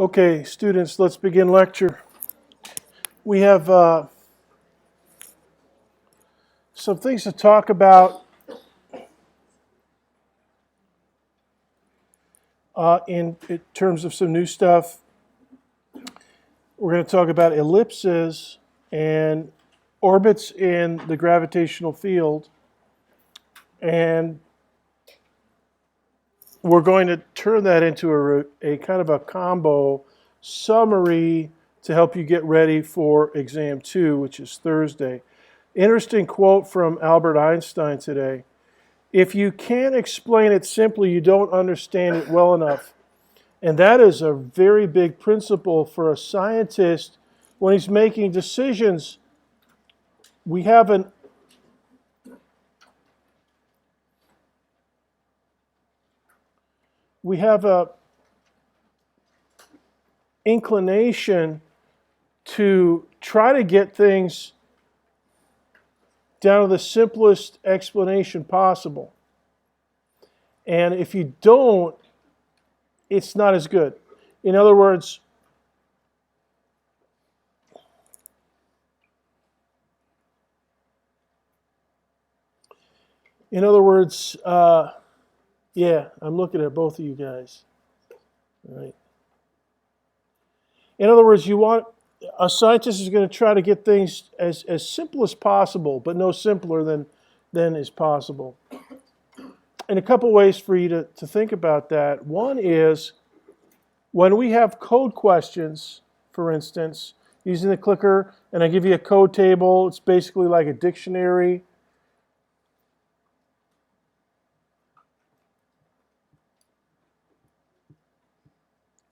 Okay, students, let's begin lecture. We have some things to talk about in terms of some new stuff. We're going to talk about ellipses and orbits in the gravitational field. And we're going to turn that into a kind of a combo summary to help you get ready for exam 2, which is Thursday. Interesting quote from Albert Einstein today. If you can't explain it simply, you don't understand it well enough. And that is a very big principle for a scientist when he's making decisions. We have an inclination to try to get things down to the simplest explanation possible. And if you don't, it's not as good. In other words, yeah, I'm looking at both of you guys. All right. In other words, a scientist is going to try to get things as simple as possible, but no simpler than is possible. And a couple ways for you to think about that. One is when we have code questions, for instance, using the clicker, and I give you a code table, it's basically like a dictionary.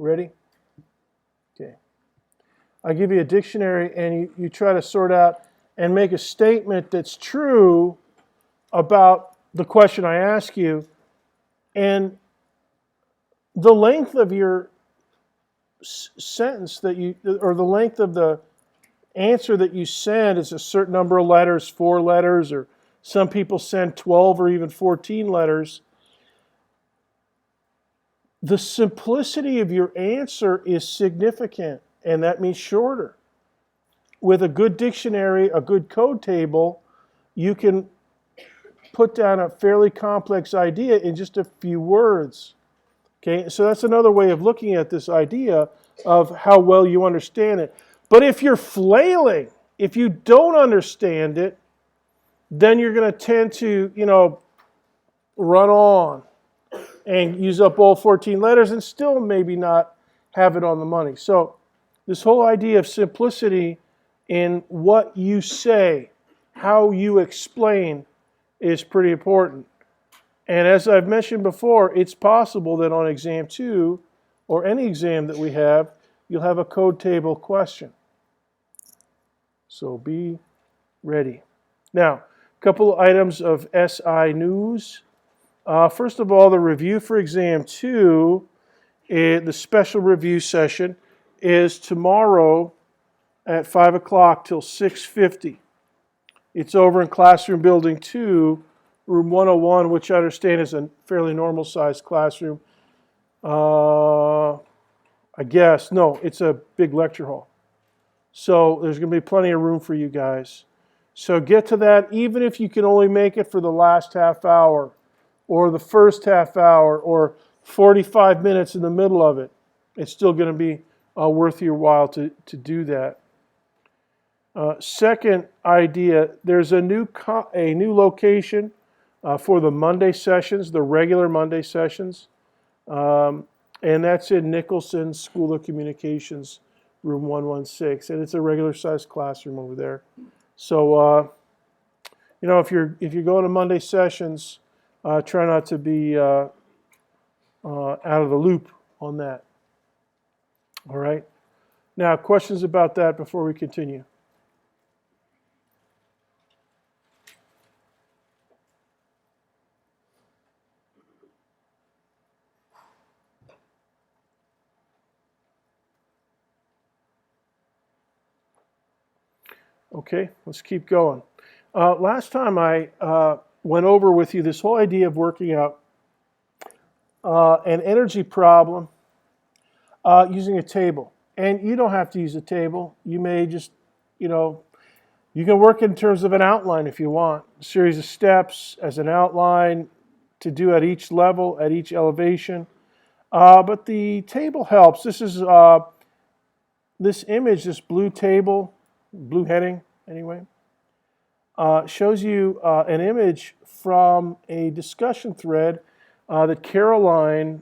Ready? Okay. I give you a dictionary and you try to sort out and make a statement that's true about the question I ask you, and the length of your sentence or the length of the answer that you send is a certain number of letters, 4 letters, or some people send 12 or even 14 letters. The simplicity of your answer is significant, and that means shorter. With a good dictionary, a good code table, you can put down a fairly complex idea in just a few words. Okay, so that's another way of looking at this idea of how well you understand it. But if you're flailing, if you don't understand it, then you're going to tend to, run on and use up all 14 letters and still maybe not have it on the money. So this whole idea of simplicity in what you say, how you explain, is pretty important. And as I've mentioned before, it's possible that on exam 2, or any exam that we have, you'll have a code table question. So be ready. Now, a couple of items of SI news. First of all, the review for exam 2, the special review session, is tomorrow at 5 o'clock till 6:50. It's over in classroom building 2, room 101, which I understand is a fairly normal sized classroom. I guess. No, it's a big lecture hall. So there's going to be plenty of room for you guys. So get to that, even if you can only make it for the last half hour, or the first half hour, or 45 minutes in the middle of it. It's still going to be worth your while to do that. Second idea, there's a new location for the Monday sessions, the regular Monday sessions. And that's in Nicholson School of Communications, room 116. And it's a regular sized classroom over there. So, if you're going to Monday sessions, try not to be out of the loop on that. All right? Now, questions about that before we continue? Okay, let's keep going. Last time I went over with you this whole idea of working out an energy problem. Using a table. And you don't have to use a table. You may just, you can work in terms of an outline if you want. A series of steps as an outline to do at each level, at each elevation. But the table helps. This is this image, this blue table, blue heading anyway, shows you an image from a discussion thread that Caroline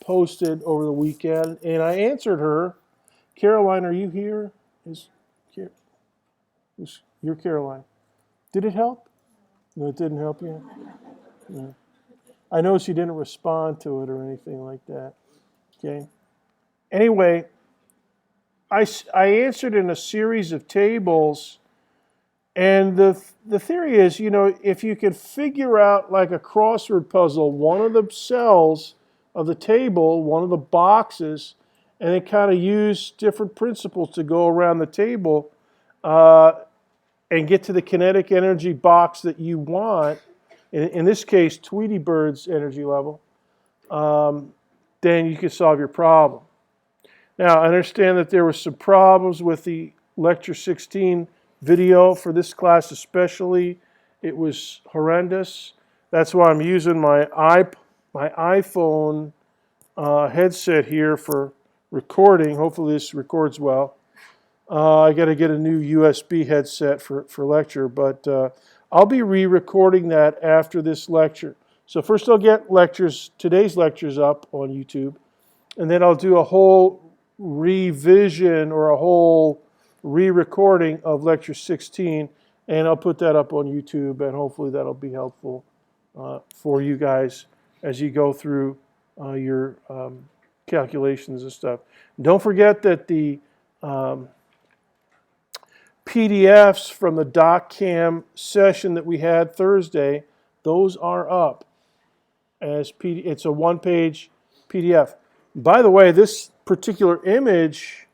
posted over the weekend, and I answered her. Caroline, are you here? You're Caroline. Did it help? No, it didn't help you? No. I know she didn't respond to it or anything like that. Okay. Anyway, I answered in a series of tables, and the theory is, if you can figure out like a crossword puzzle, one of the cells of the table, one of the boxes, and then kind of use different principles to go around the table and get to the kinetic energy box that you want, in this case, Tweety Bird's energy level, then you can solve your problem. Now, I understand that there were some problems with the Lecture 16 video for this class especially. It was horrendous. That's why I'm using my iPhone headset here for recording. Hopefully this records well. I got to get a new USB headset for lecture, but I'll be re-recording that after this lecture. So first I'll get today's lectures up on YouTube, and then I'll do a whole revision or a whole re-recording of Lecture 16, and I'll put that up on YouTube, and hopefully that'll be helpful for you guys as you go through your calculations and stuff. Don't forget that the PDFs from the DocCam session that we had Thursday, those are up as it's a one-page PDF. By the way, this particular image,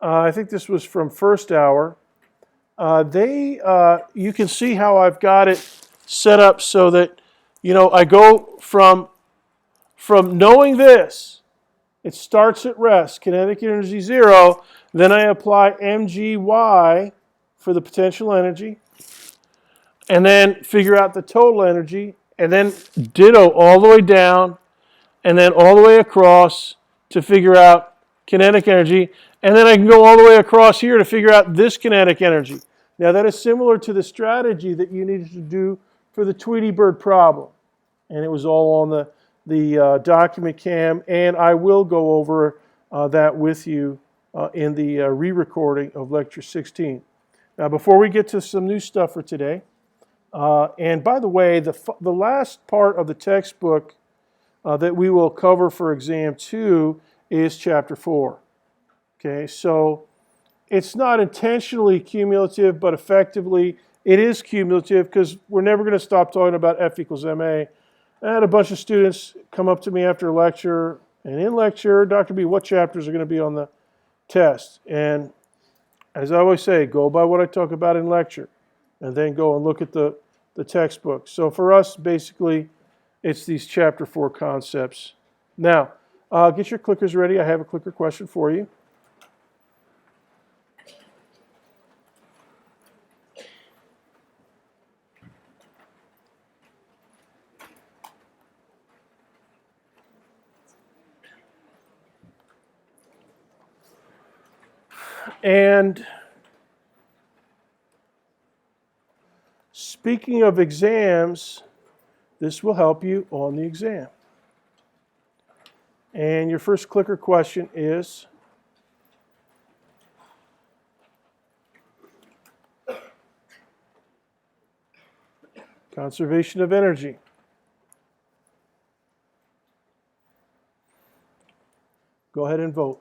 I think this was from first hour. You can see how I've got it set up so that, I go from knowing this, it starts at rest, kinetic energy 0, then I apply mgy for the potential energy, and then figure out the total energy, and then ditto all the way down, and then all the way across to figure out kinetic energy, and then I can go all the way across here to figure out this kinetic energy. Now that is similar to the strategy that you needed to do for the Tweety Bird problem, and it was all on the document cam, and I will go over that with you in the re-recording of Lecture 16. Now before we get to some new stuff for today, and by the way, the last part of the textbook that we will cover for exam 2 is chapter 4. Okay, so it's not intentionally cumulative, but effectively it is cumulative because we're never going to stop talking about F equals ma. I had a bunch of students come up to me after a lecture, and in lecture, Dr. B, what chapters are going to be on the test? And as I always say, go by what I talk about in lecture, and then go and look at the textbook. So for us, basically, it's these chapter 4 concepts. Now, get your clickers ready. I have a clicker question for you. And speaking of exams, this will help you on the exam. And your first clicker question is, conservation of energy. Go ahead and vote.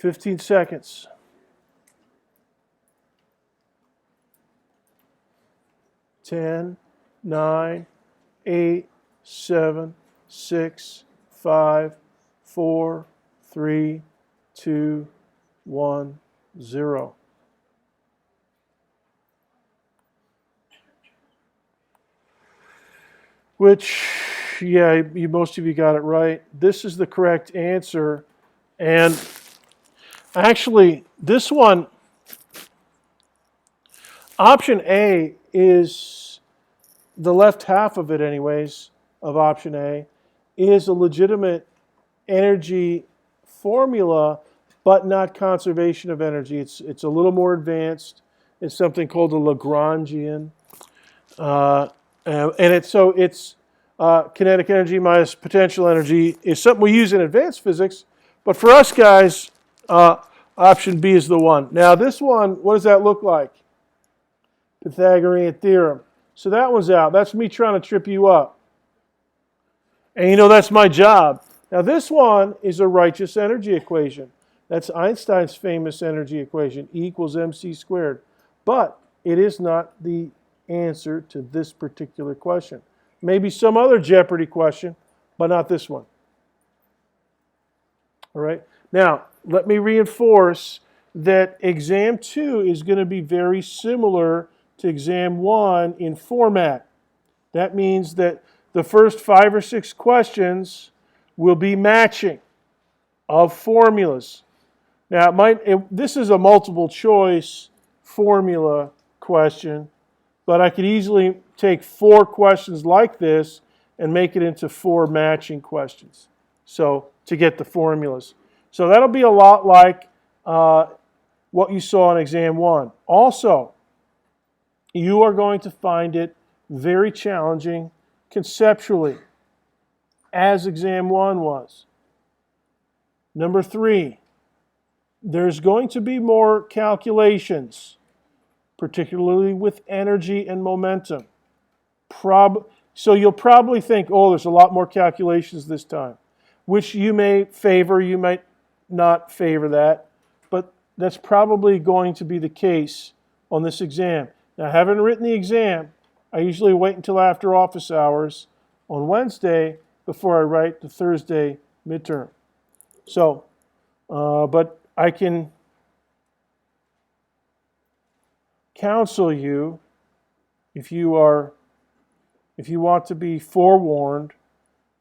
15 seconds. 10, 9, 8, 7, 6, 5, 4, 3, 2, 1, 0. Which, yeah, most of you got it right. This is the correct answer. And actually, this one, option A is the left half of it anyways, of option A, is a legitimate energy formula, but not conservation of energy. It's a little more advanced. It's something called a Lagrangian. Kinetic energy minus potential energy is something we use in advanced physics. But for us guys, option B is the one. Now this one, what does that look like? Pythagorean theorem. So that one's out. That's me trying to trip you up. And you know that's my job. Now this one is a righteous energy equation. That's Einstein's famous energy equation, E equals mc squared. But it is not the answer to this particular question. Maybe some other Jeopardy question, but not this one. All right. Now, let me reinforce that exam 2 is going to be very similar to exam 1 in format. That means that the first 5 or 6 questions will be matching of formulas. Now, this is a multiple choice formula question, but I could easily take 4 questions like this and make it into 4 matching questions. So to get the formulas. So that'll be a lot like what you saw in exam 1. Also, you are going to find it very challenging conceptually, as exam 1 was. Number 3, there's going to be more calculations, particularly with energy and momentum. So you'll probably think, oh, there's a lot more calculations this time, which you may favor, you might not favor that, but that's probably going to be the case on this exam. Now, I haven't written the exam. I usually wait until after office hours on Wednesday before I write the Thursday midterm. So, but I can counsel you, if you want to be forewarned,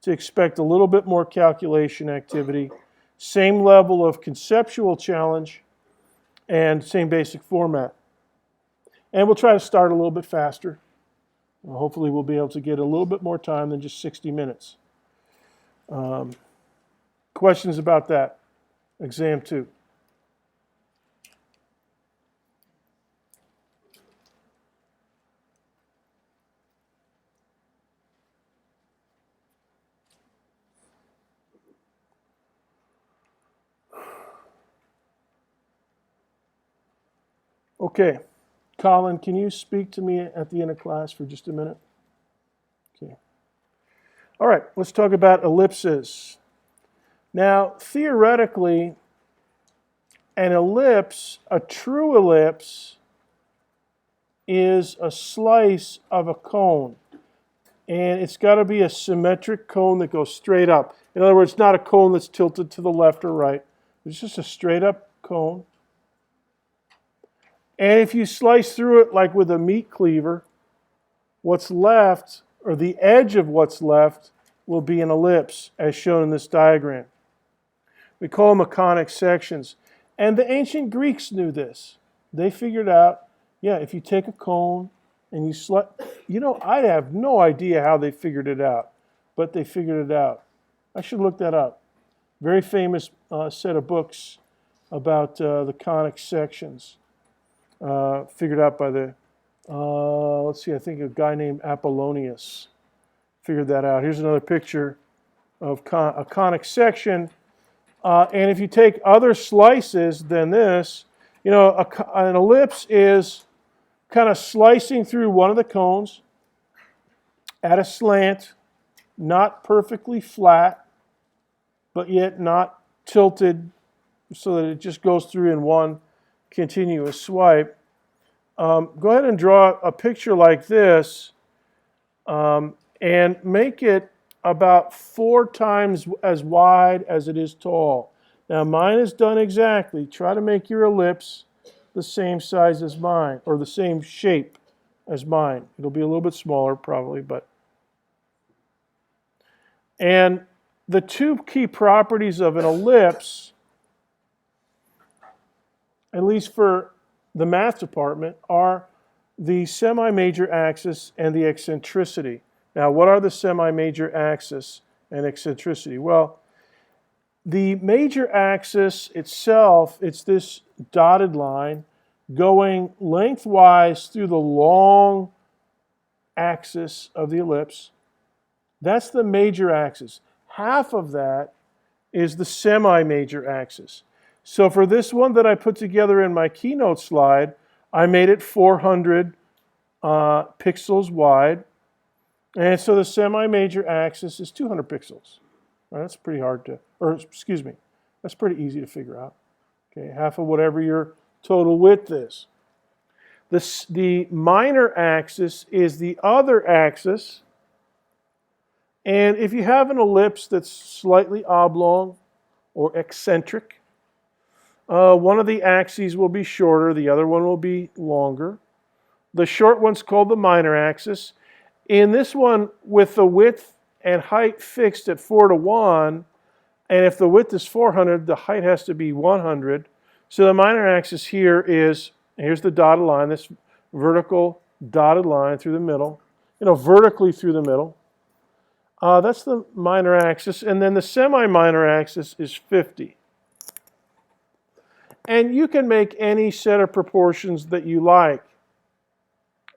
to expect a little bit more calculation activity, same level of conceptual challenge, and same basic format. And we'll try to start a little bit faster. Hopefully we'll be able to get a little bit more time than just 60 minutes. Questions about that? Exam 2. Okay, Colin, can you speak to me at the end of class for just a minute? Okay. All right, let's talk about ellipses. Now, theoretically, an ellipse, a true ellipse, is a slice of a cone. And it's got to be a symmetric cone that goes straight up. In other words, not a cone that's tilted to the left or right. It's just a straight up cone. And if you slice through it like with a meat cleaver, what's left, or the edge of what's left, will be an ellipse, as shown in this diagram. We call them conic sections. And the ancient Greeks knew this. They figured out, yeah, if you take a cone and you slice, I have no idea how they figured it out, but they figured it out. I should look that up. Very famous set of books about the conic sections. Figured out by the, I think a guy named Apollonius figured that out. Here's another picture of a conic section. And if you take other slices than this, an ellipse is kind of slicing through one of the cones at a slant, not perfectly flat, but yet not tilted, so that it just goes through in one continuous swipe. Go ahead and draw a picture like this and make it about 4 times as wide as it is tall. Now mine is done exactly. Try to make your ellipse the same size as mine, or the same shape as mine. It'll be a little bit smaller probably, but. And the 2 key properties of an ellipse, at least for the math department, are the semi-major axis and the eccentricity. Now, what are the semi-major axis and eccentricity? Well, the major axis itself, it's this dotted line going lengthwise through the long axis of the ellipse. That's the major axis. Half of that is the semi-major axis. So for this one that I put together in my keynote slide, I made it 400 pixels wide. And so the semi-major axis is 200 pixels. Well, that's pretty hard to, or excuse me, that's pretty easy to figure out. Okay, half of whatever your total width is. The minor axis is the other axis. And if you have an ellipse that's slightly oblong or eccentric, one of the axes will be shorter, the other one will be longer. The short one's called the minor axis. In this one, with the width and height fixed at 4:1, and if the width is 400, the height has to be 100. So the minor axis here is, here's the dotted line, this vertical dotted line through the middle, vertically through the middle. That's the minor axis, and then the semi-minor axis is 50. And you can make any set of proportions that you like.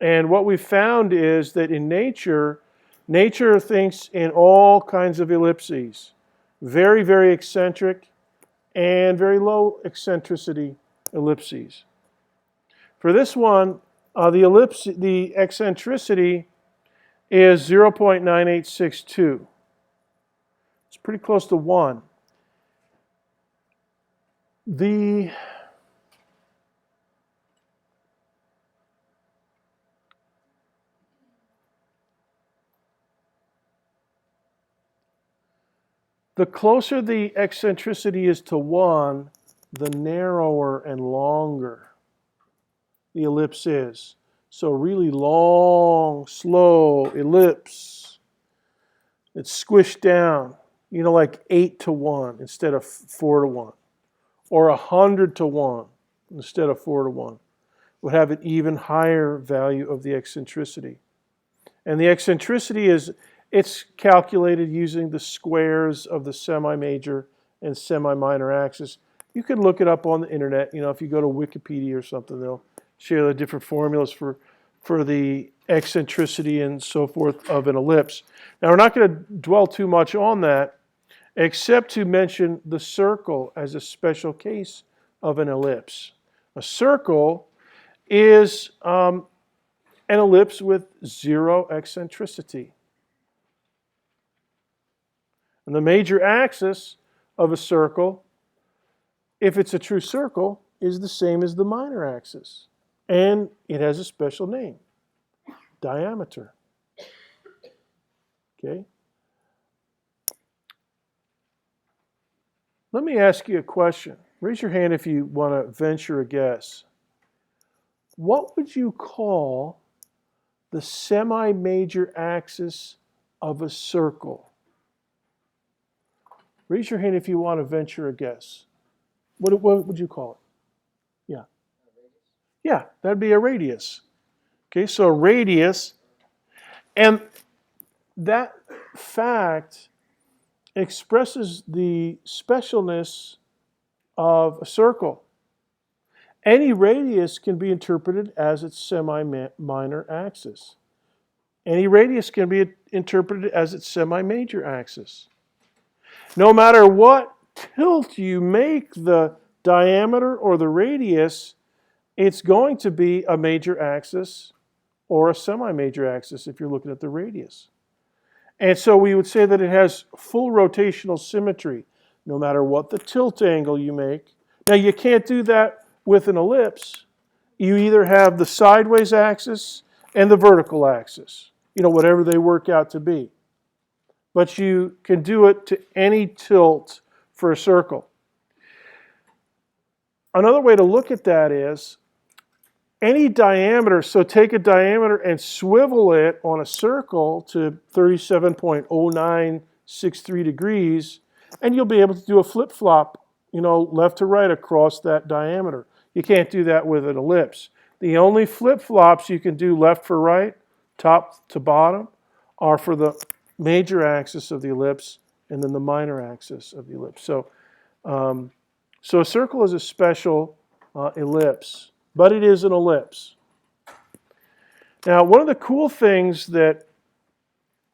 And what we've found is that in nature thinks in all kinds of ellipses. Very, very eccentric and very low eccentricity ellipses. For this one, the eccentricity is 0.9862. It's pretty close to 1. The closer the eccentricity is to 1, the narrower and longer the ellipse is. So really long, slow ellipse. It's squished down, like 8:1 instead of 4:1. Or 100:1 instead of 4:1. Would have an even higher value of the eccentricity. And the eccentricity it's calculated using the squares of the semi-major and semi-minor axis. You can look it up on the internet. If you go to Wikipedia or something, they'll share the different formulas for the eccentricity and so forth of an ellipse. Now, we're not going to dwell too much on that, except to mention the circle as a special case of an ellipse. A circle is an ellipse with 0 eccentricity. And the major axis of a circle, if it's a true circle, is the same as the minor axis. And it has a special name, diameter. Okay? Let me ask you a question. Raise your hand if you want to venture a guess. What would you call the semi-major axis of a circle? Raise your hand if you want to venture a guess. What would you call it? Yeah. Yeah, that'd be a radius. Okay, so a radius, and that fact expresses the specialness of a circle. Any radius can be interpreted as its semi-minor axis. Any radius can be interpreted as its semi-major axis. No matter what tilt you make the diameter or the radius, it's going to be a major axis or a semi-major axis if you're looking at the radius. And so we would say that it has full rotational symmetry. No matter what the tilt angle you make, Now you can't do that with an ellipse. You either have the sideways axis and the vertical axis, whatever they work out to be. But you can do it to any tilt for a circle. Another way to look at that is any diameter, so take a diameter and swivel it on a circle to 37.0963 degrees, and you'll be able to do a flip-flop, left to right across that diameter. You can't do that with an ellipse. The only flip-flops you can do left for right, top to bottom, are for the major axis of the ellipse and then the minor axis of the ellipse. So a circle is a special ellipse, but it is an ellipse. Now, one of the cool things that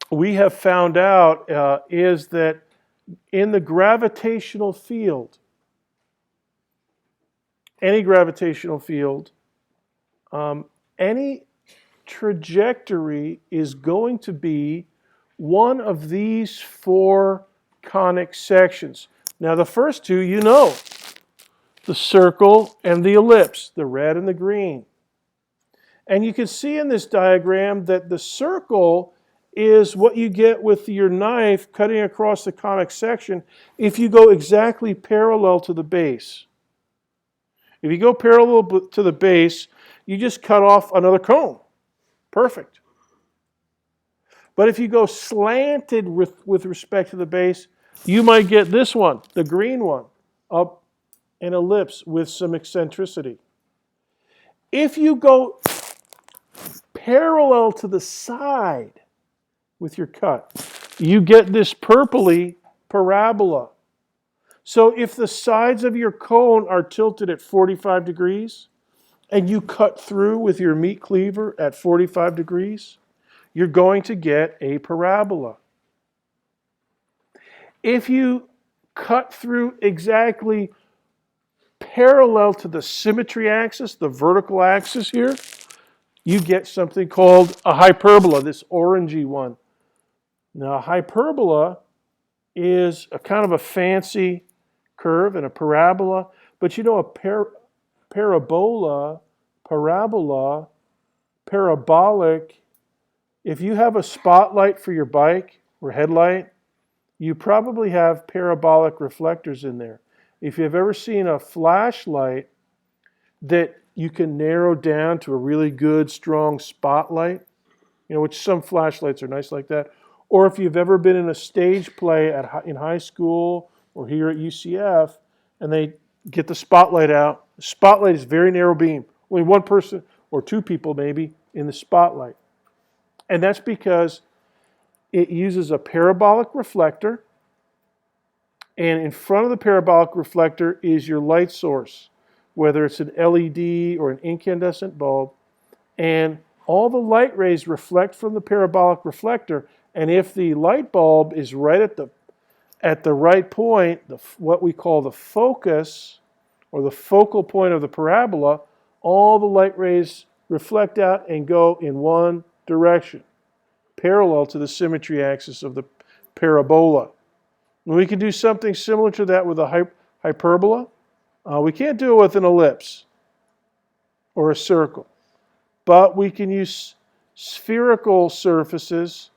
we have found out is that in the gravitational field, any gravitational field, any trajectory is going to be one of these four conic sections. Now, the first two, the circle and the ellipse, the red and the green. And you can see in this diagram that the circle is what you get with your knife cutting across the conic section if you go exactly parallel to the base. If you go parallel to the base, you just cut off another cone. Perfect. But if you go slanted with respect to the base, you might get this one, the green one, up an ellipse with some eccentricity. If you go parallel to the side with your cut, you get this purpley parabola. So if the sides of your cone are tilted at 45 degrees and you cut through with your meat cleaver at 45 degrees, you're going to get a parabola. If you cut through exactly parallel to the symmetry axis, the vertical axis here, you get something called a hyperbola, this orangey one. Now, a hyperbola is a kind of a fancy curve and a parabola, but a parabola, parabolic, if you have a spotlight for your bike or headlight, you probably have parabolic reflectors in there. If you've ever seen a flashlight that you can narrow down to a really good, strong spotlight, which some flashlights are nice like that, or if you've ever been in a stage play in high school or here at UCF, and they get the spotlight out, the spotlight is very narrow beam. Only one person or two people maybe in the spotlight. And that's because it uses a parabolic reflector, and in front of the parabolic reflector is your light source, whether it's an LED or an incandescent bulb, and all the light rays reflect from the parabolic reflector, and if the light bulb is right at the right point, what we call the focus, or the focal point of the parabola, all the light rays reflect out and go in one direction, parallel to the symmetry axis of the parabola. And we can do something similar to that with a hyperbola. We can't do it with an ellipse or a circle, but we can use spherical surfaces.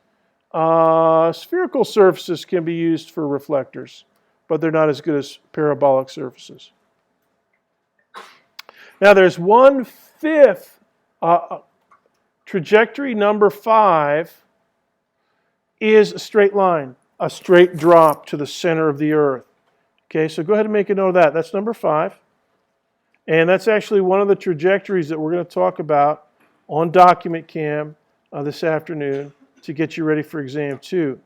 Spherical surfaces can be used for reflectors, but they're not as good as parabolic surfaces. Now there's 1/5, trajectory number 5 is a straight line, a straight drop to the center of the Earth. Okay, so go ahead and make a note of that. That's number 5. And that's actually one of the trajectories that we're going to talk about on Document Cam this afternoon to get you ready for exam 2.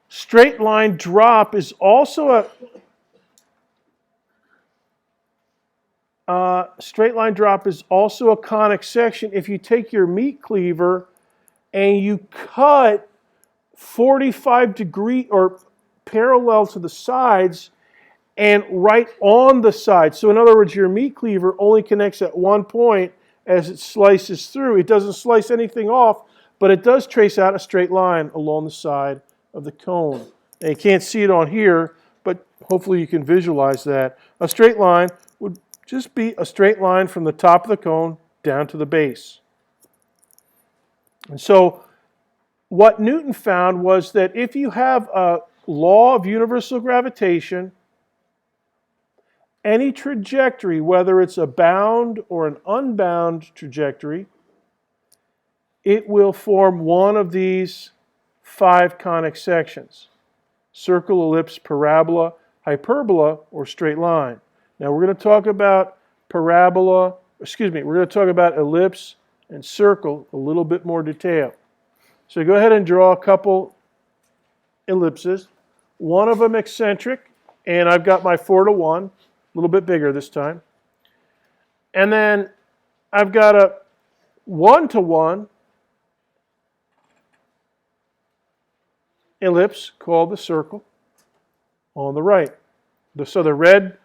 Straight line drop is also a conic section if you take your meat cleaver and you cut 45 degree or parallel to the sides and right on the side. So in other words, your meat cleaver only connects at one point as it slices through. It doesn't slice anything off, but it does trace out a straight line along the side of the cone. And you can't see it on here, but hopefully you can visualize that. A straight line would just be a straight line from the top of the cone down to the base. And so what Newton found was that if you have a law of universal gravitation, any trajectory, whether it's a bound or an unbound trajectory, it will form one of these 5 conic sections: circle, ellipse, parabola, hyperbola, or straight line. Now we're going to talk about we're going to talk about ellipse and circle a little bit more detail. So go ahead and draw a couple ellipses. One of them eccentric, and I've got my 4:1, a little bit bigger this time. And then I've got a 1:1 ellipse called the circle on the right. So the red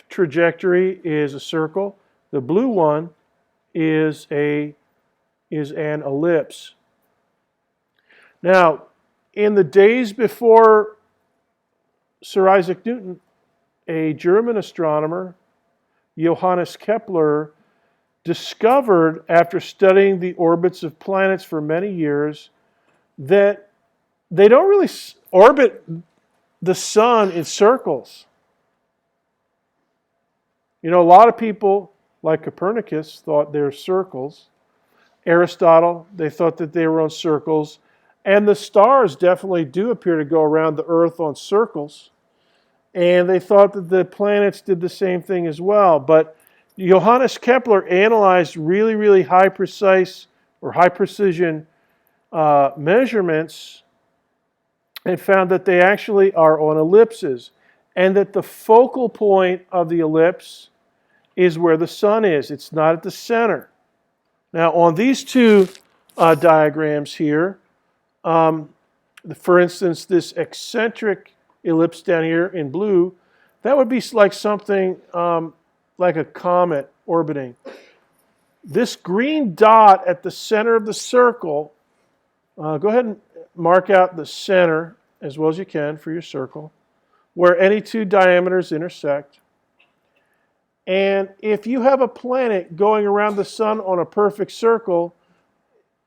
trajectory is a circle. The blue one is an ellipse. Now, in the days before Sir Isaac Newton, a German astronomer, Johannes Kepler, discovered, after studying the orbits of planets for many years, that they don't really orbit the sun in circles. You know, a lot of people, like Copernicus, thought they were circles. Aristotle, they thought that they were on circles. And the stars definitely do appear to go around the Earth on circles. And they thought that the planets did the same thing as well. But Johannes Kepler analyzed really, really high precision measurements and found that they actually are on ellipses, and that the focal point of the ellipse is where the sun is. It's not at the center. Now, on these two diagrams here, for instance, this eccentric ellipse down here in blue, that would be like something like a comet orbiting. This green dot at the center of the circle, go ahead and mark out the center as well as you can for your circle, where any two diameters intersect. And if you have a planet going around the sun on a perfect circle,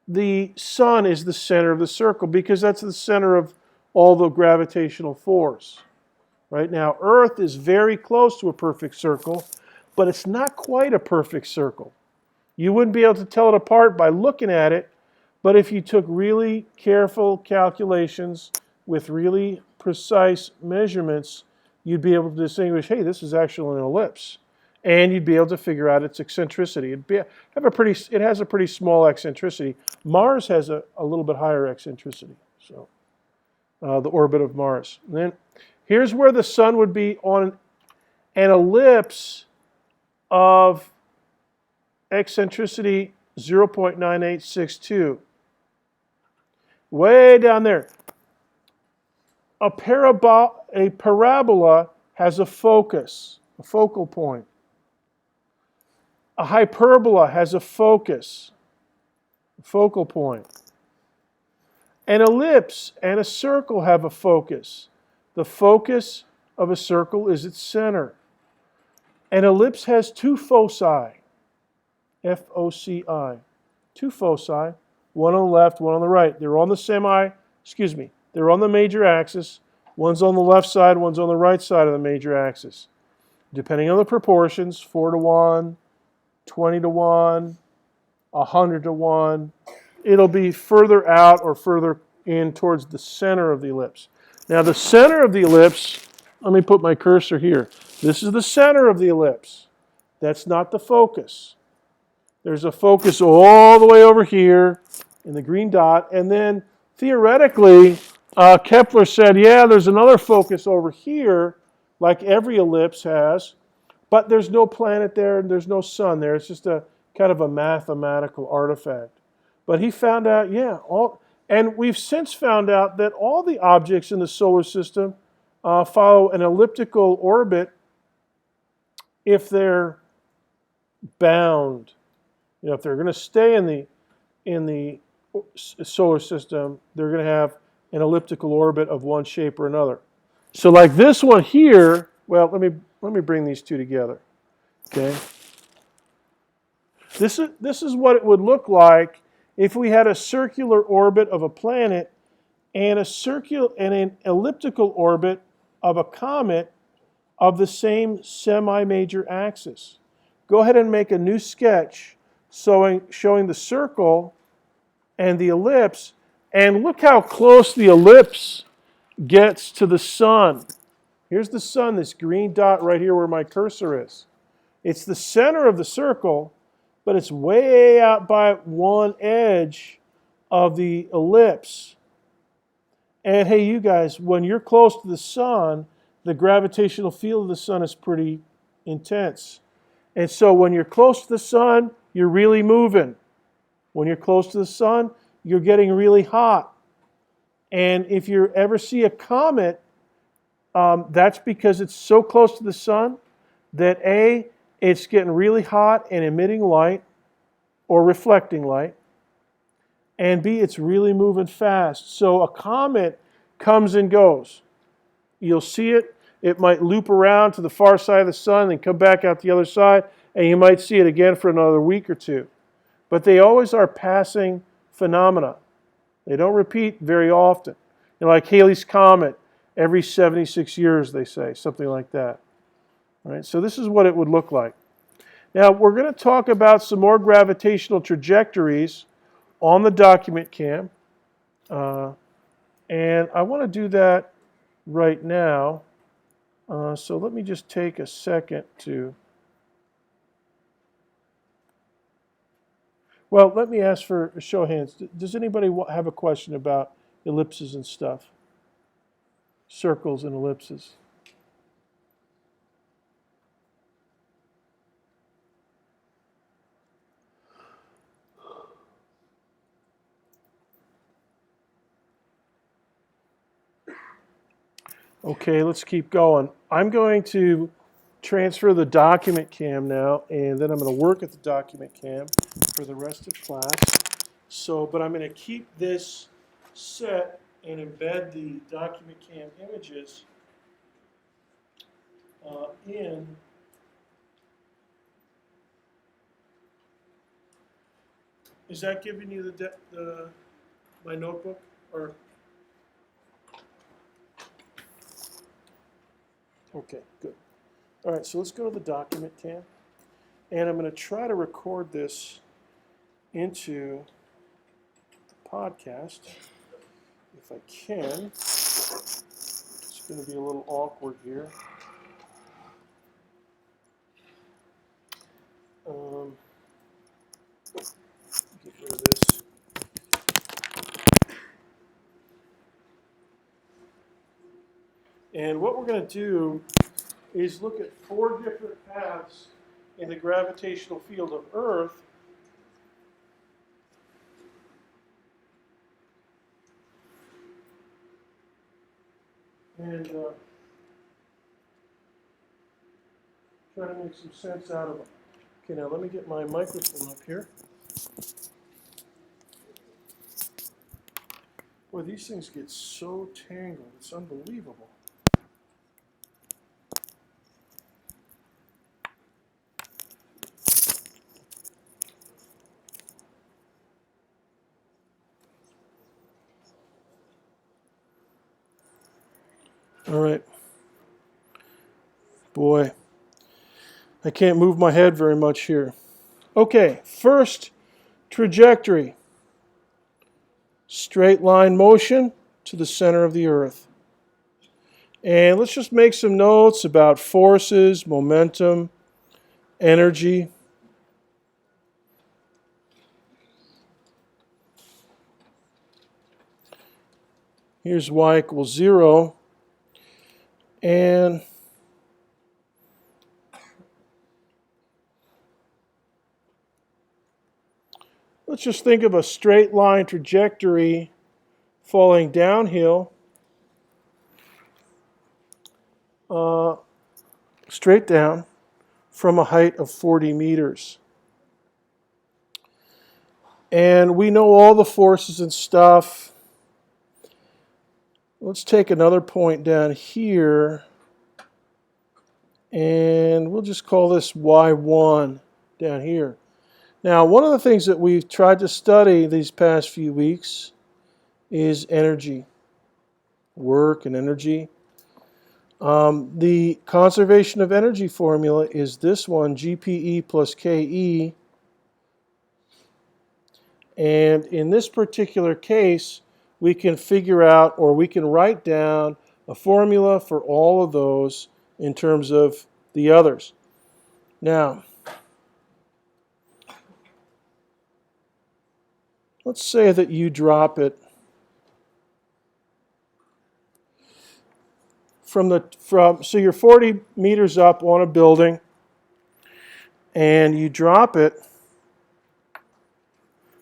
the sun is the center of the circle because that's the center of all the gravitational force. Right now, Earth is very close to a perfect circle, but it's not quite a perfect circle. You wouldn't be able to tell it apart by looking at it, but if you took really careful calculations with really precise measurements, you'd be able to distinguish, hey, this is actually an ellipse. And you'd be able to figure out its eccentricity. It has a pretty small eccentricity. Mars has a little bit higher eccentricity, so the orbit of Mars. And then here's where the sun would be on an ellipse of eccentricity 0.9862. Way down there. A parabola has a focus, a focal point. A hyperbola has a focus, a focal point. An ellipse and a circle have a focus. The focus of a circle is its center. An ellipse has two foci, F-O-C-I, two foci, one on the left, one on the right. They're on the they're on the major axis. One's on the left side, one's on the right side of the major axis. Depending on the proportions, 4:1, 20:1, 100:1, it'll be further out or further in towards the center of the ellipse. Now the center of the ellipse, let me put my cursor here. This is the center of the ellipse. That's not the focus. There's a focus all the way over here in the green dot, and then theoretically, Kepler said, yeah, there's another focus over here, like every ellipse has, but there's no planet there and there's no sun there. It's just a kind of a mathematical artifact. But he found out, yeah, and we've since found out that all the objects in the solar system follow an elliptical orbit if they're bound. You know, if they're going to stay in the solar system, they're going to have an elliptical orbit of one shape or another. So like this one here, well, let me bring these two together. Okay. This is what it would look like if we had a circular orbit of a planet and an elliptical orbit of a comet of the same semi-major axis. Go ahead and make a new sketch showing the circle and the ellipse, and look how close the ellipse gets to the sun. Here's the sun, this green dot right here where my cursor is. It's the center of the circle, but it's way out by one edge of the ellipse. And hey, you guys, when you're close to the sun, the gravitational field of the sun is pretty intense. And so when you're close to the sun, you're really moving. When you're close to the sun, you're getting really hot. And if you ever see a comet, that's because it's so close to the sun that A, it's getting really hot and emitting light or reflecting light, and B, it's really moving fast. So a comet comes and goes. You'll see it. It might loop around to the far side of the sun and come back out the other side, and you might see it again for another week or two. But they always are passing phenomena. They don't repeat very often. You know, like Halley's Comet, every 76 years, they say, something like that. All right, so this is what it would look like. Now, we're going to talk about some more gravitational trajectories on the document cam. And I want to do that right now. So let me just take a second to... Well, let me ask for a show of hands. Does anybody have a question about ellipses and stuff? Circles and ellipses? Okay, let's keep going. I'm going to transfer the document cam now, and then I'm going to work at the document cam for the rest of class. But I'm going to keep this set and embed the document cam images in Is that giving you my notebook? Or okay, good. All right, so let's go to the document cam, and I'm going to try to record this into the podcast if I can. It's going to be a little awkward here. Get rid of this. And what we're going to do is look at 4 different paths in the gravitational field of Earth . And try to make some sense out of them. Okay, now let me get my microphone up here. Boy, these things get so tangled. It's unbelievable. All right. Boy, I can't move my head very much here. Okay, first trajectory. Straight line motion to the center of the Earth. And let's just make some notes about forces, momentum, energy. Here's y equals 0. And let's just think of a straight line trajectory falling downhill, straight down from a height of 40 meters. And we know all the forces and stuff. Let's take another point down here, and we'll just call this Y1 down here. Now, one of the things that we've tried to study these past few weeks is energy, work and energy. The conservation of energy formula is this one, GPE plus KE. And in this particular case, we can figure out, or we can write down a formula for all of those in terms of the others. Now, let's say that you drop it so you're 40 meters up on a building, and you drop it.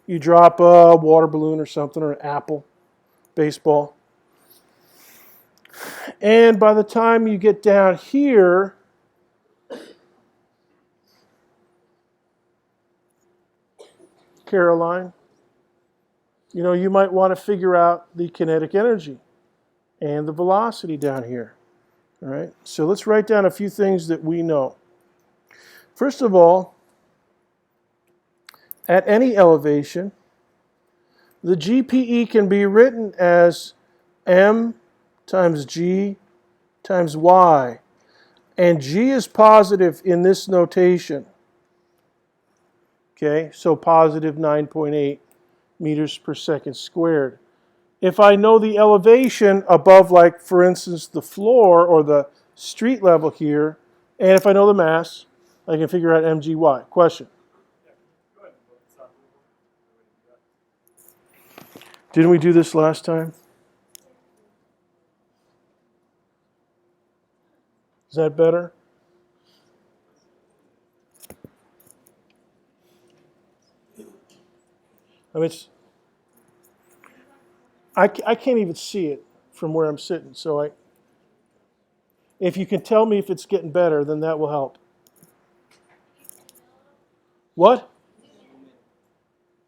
You drop a water balloon or something, or an apple, baseball. And by the time you get down here, Caroline, you might want to figure out the kinetic energy and the velocity down here. All right, so let's write down a few things that we know. First of all, at any elevation, the GPE can be written as m times g times y. And g is positive in this notation. Okay, so positive 9.8 meters per second squared. If I know the elevation above, like, for instance, the floor or the street level here, and if I know the mass, I can figure out mgy. Question? Didn't we do this last time? Is that better? I mean, I can't even see it from where I'm sitting. So if you can tell me if it's getting better, then that will help. What?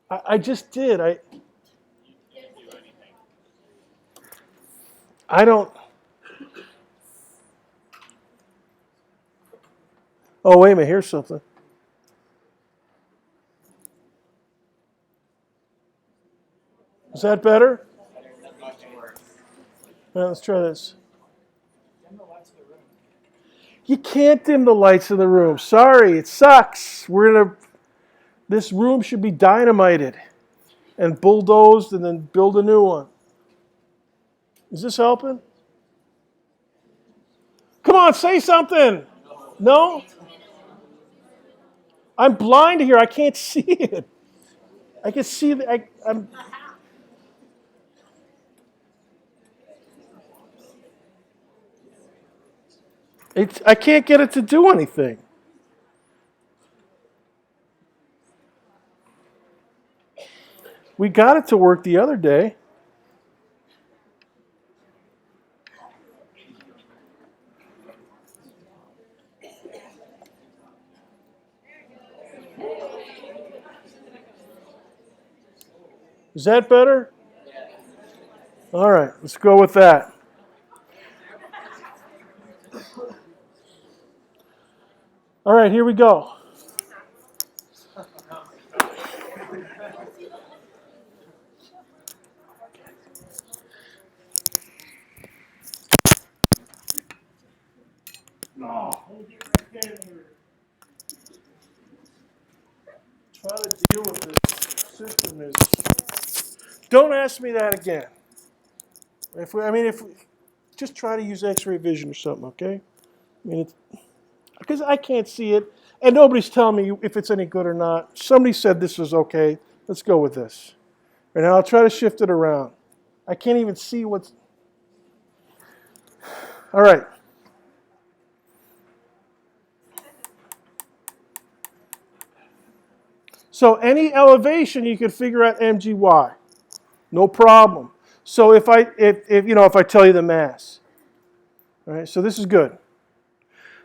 I just did. I don't. Oh, wait a minute. Here's something. Is that better? Well, let's try this. You can't dim the lights in the room. Sorry, it sucks. This room should be dynamited and bulldozed and then build a new one. Is this helping? Come on, say something. No? I'm blind here. I can't see it. I can see that. I can't get it to do anything. We got it to work the other day. Is that better? All right, let's go with that. All right, here we go. No. Try to deal with this system is. Don't ask me that again. If we just try to use X-ray vision or something, okay? Because I can't see it, and nobody's telling me if it's any good or not. Somebody said this was okay. Let's go with this. And I'll try to shift it around. I can't even see what's. All right. So any elevation, you can figure out mgy. No problem. So if I tell you the mass, all right, so this is good.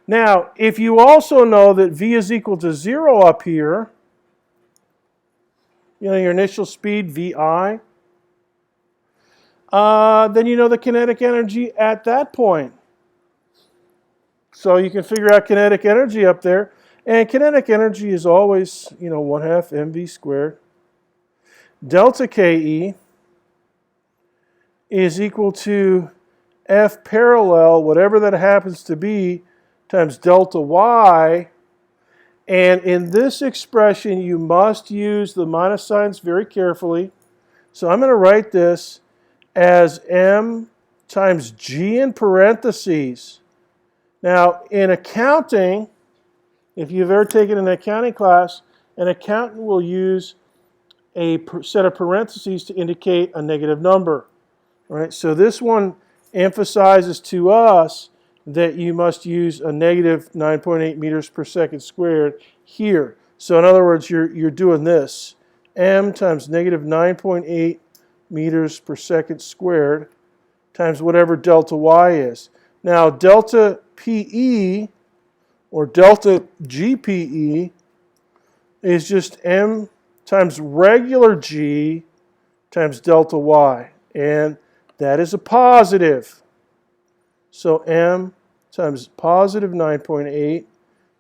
Now, if you also know that v is equal to 0 up here, your initial speed, vi, then you know the kinetic energy at that point. So you can figure out kinetic energy up there. And kinetic energy is always, 1/2 mv squared. Delta Ke is equal to F parallel, whatever that happens to be, times delta Y. And in this expression, you must use the minus signs very carefully. So I'm going to write this as m times g in parentheses. Now, in accounting, if you've ever taken an accounting class, an accountant will use a set of parentheses to indicate a negative number. All right, so this one emphasizes to us that you must use a negative 9.8 meters per second squared here. So in other words, you're doing this. M times negative 9.8 meters per second squared times whatever delta Y is. Now, delta PE, or delta GPE, is just M times regular G times delta Y. And that is a positive. So M times positive 9.8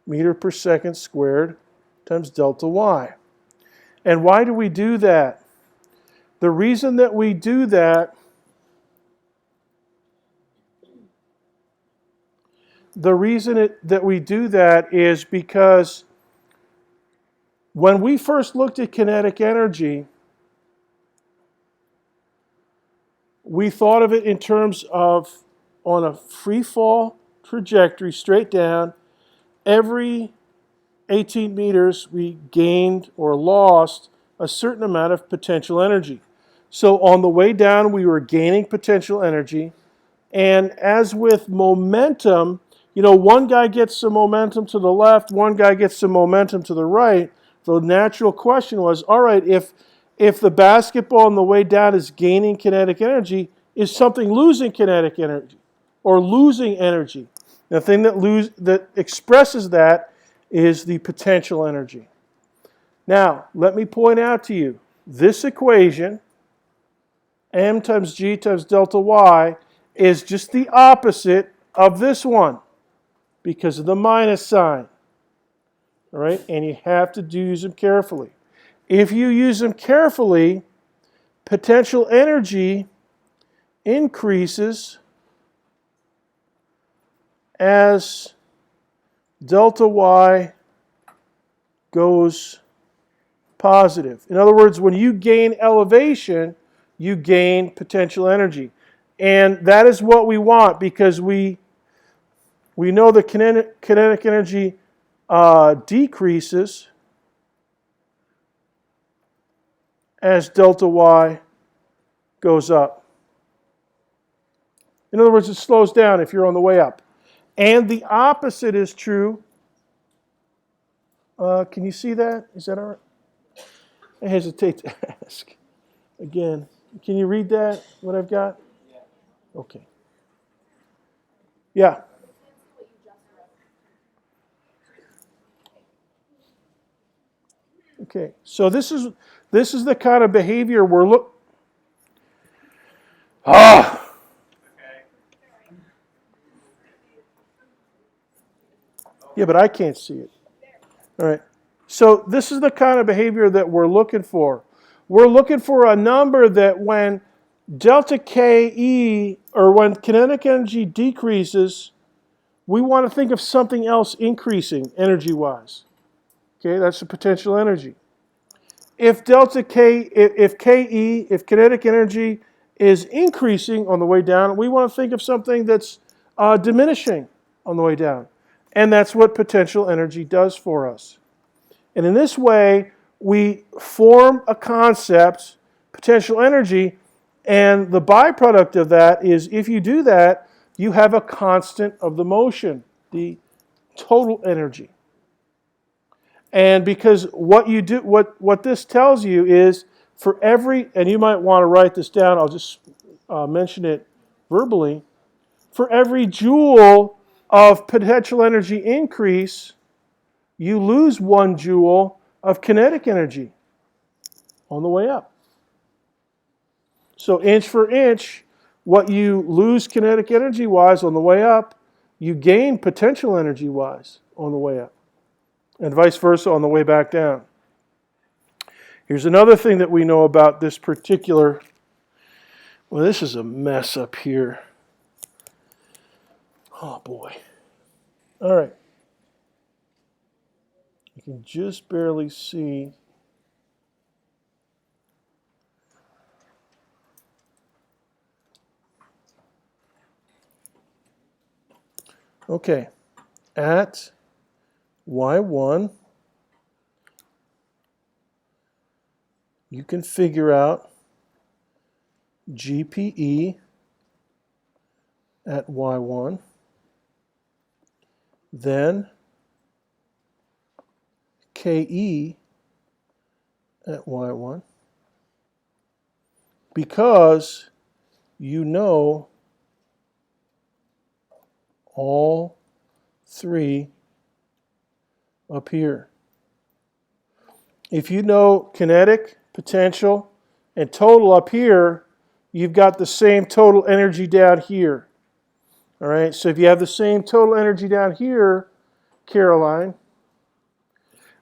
meter per second squared times delta Y. And why do we do that? The reason that we do that is because when we first looked at kinetic energy, we thought of it in terms of on a free fall trajectory straight down, every 18 meters we gained or lost a certain amount of potential energy. So on the way down we were gaining potential energy, and as with momentum, one guy gets some momentum to the left, one guy gets some momentum to the right. The natural question was, all right, if the basketball on the way down is gaining kinetic energy, is something losing kinetic energy or losing energy? The thing that expresses that is the potential energy. Now, let me point out to you, this equation, m times g times delta y, is just the opposite of this one because of the minus sign. All right, and you have to use them carefully. If you use them carefully, potential energy increases as delta y goes positive. In other words, when you gain elevation, you gain potential energy. And that is what we want, because we know the kinetic energy decreases as delta y goes up. In other words, it slows down if you're on the way up. And the opposite is true. Can you see that? Is that all right? I hesitate to ask. Again, can you read that, what I've got? Okay. Yeah. Okay. So this is the kind of behavior we're Yeah, but I can't see it. All right. So this is the kind of behavior that we're looking for. We're looking for a number that when delta Ke, or when kinetic energy decreases, we want to think of something else increasing energy-wise. Okay, that's the potential energy. If delta K, if Ke, if kinetic energy is increasing on the way down, we want to think of something that's diminishing on the way down. And that's what potential energy does for us. And in this way, we form a concept, potential energy, and the byproduct of that is, if you do that, you have a constant of the motion, the total energy. And because what you do, what this tells you is, for every, and you might want to write this down, I'll just mention it verbally, for every joule of potential energy increase, you lose 1 joule of kinetic energy on the way up. So inch for inch, what you lose kinetic energy-wise on the way up, you gain potential energy-wise on the way up, and vice versa on the way back down. Here's another thing that we know about this particular, well, this is a mess up here. Oh, boy. All right. You can just barely see. Okay. At y1, you can figure out GPE at y1, then KE at y1, because you know all three up here. If you know kinetic, potential, and total up here, you've got the same total energy down here. All right, so if you have the same total energy down here, Caroline,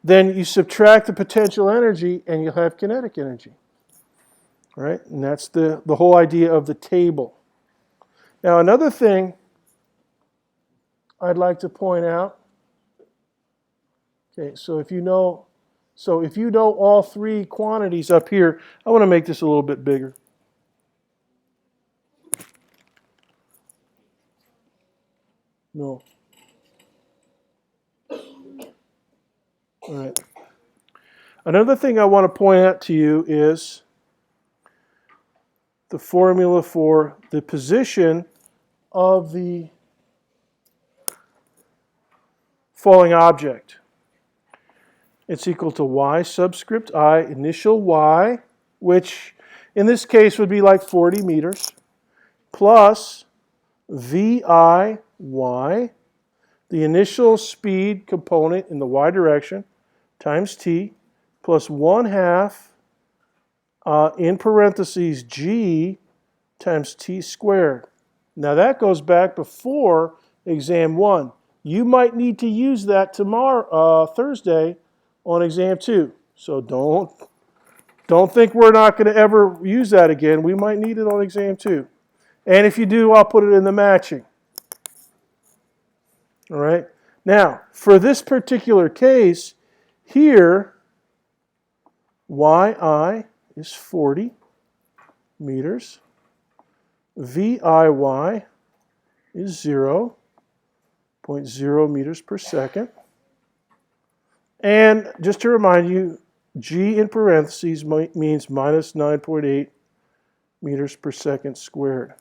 then you subtract the potential energy and you'll have kinetic energy. All right, and that's the whole idea of the table. Now, another thing I'd like to point out, okay, so if you know all three quantities up here, I want to make this a little bit bigger. No. All right. Another thing I want to point out to you is the formula for the position of the falling object. It's equal to y subscript I, initial y, which in this case would be like 40 meters, plus VI y, the initial speed component in the y direction, times t, plus 1/2 in parentheses g times t squared. Now that goes back before exam 1. You might need to use that tomorrow, Thursday, on exam 2. So don't think we're not going to ever use that again. We might need it on exam 2. And if you do, I'll put it in the matching. All right. Now, for this particular case, here, yi is 40 meters. VIY is 0.0 meters per second. And just to remind you, g in parentheses means minus 9.8 meters per second squared.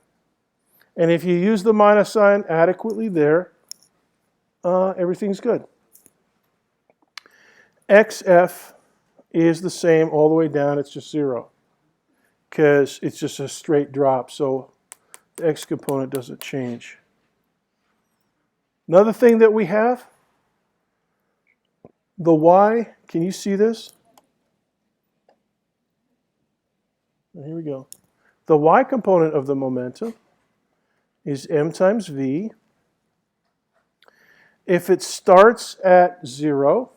And if you use the minus sign adequately there, everything's good. XF is the same all the way down. It's just 0 because it's just a straight drop. So the x component doesn't change. Another thing that we have, the y, can you see this? Here we go. The y component of the momentum is m times v. If it starts at 0,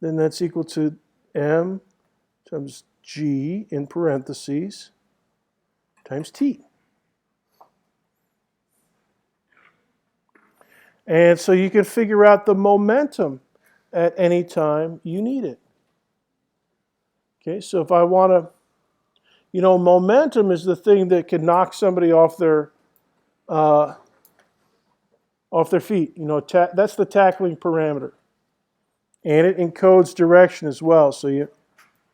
then that's equal to m times g in parentheses times t. And so you can figure out the momentum at any time you need it. Okay, so if I want to, momentum is the thing that can knock somebody off their feet. That's the tackling parameter. And it encodes direction as well. So you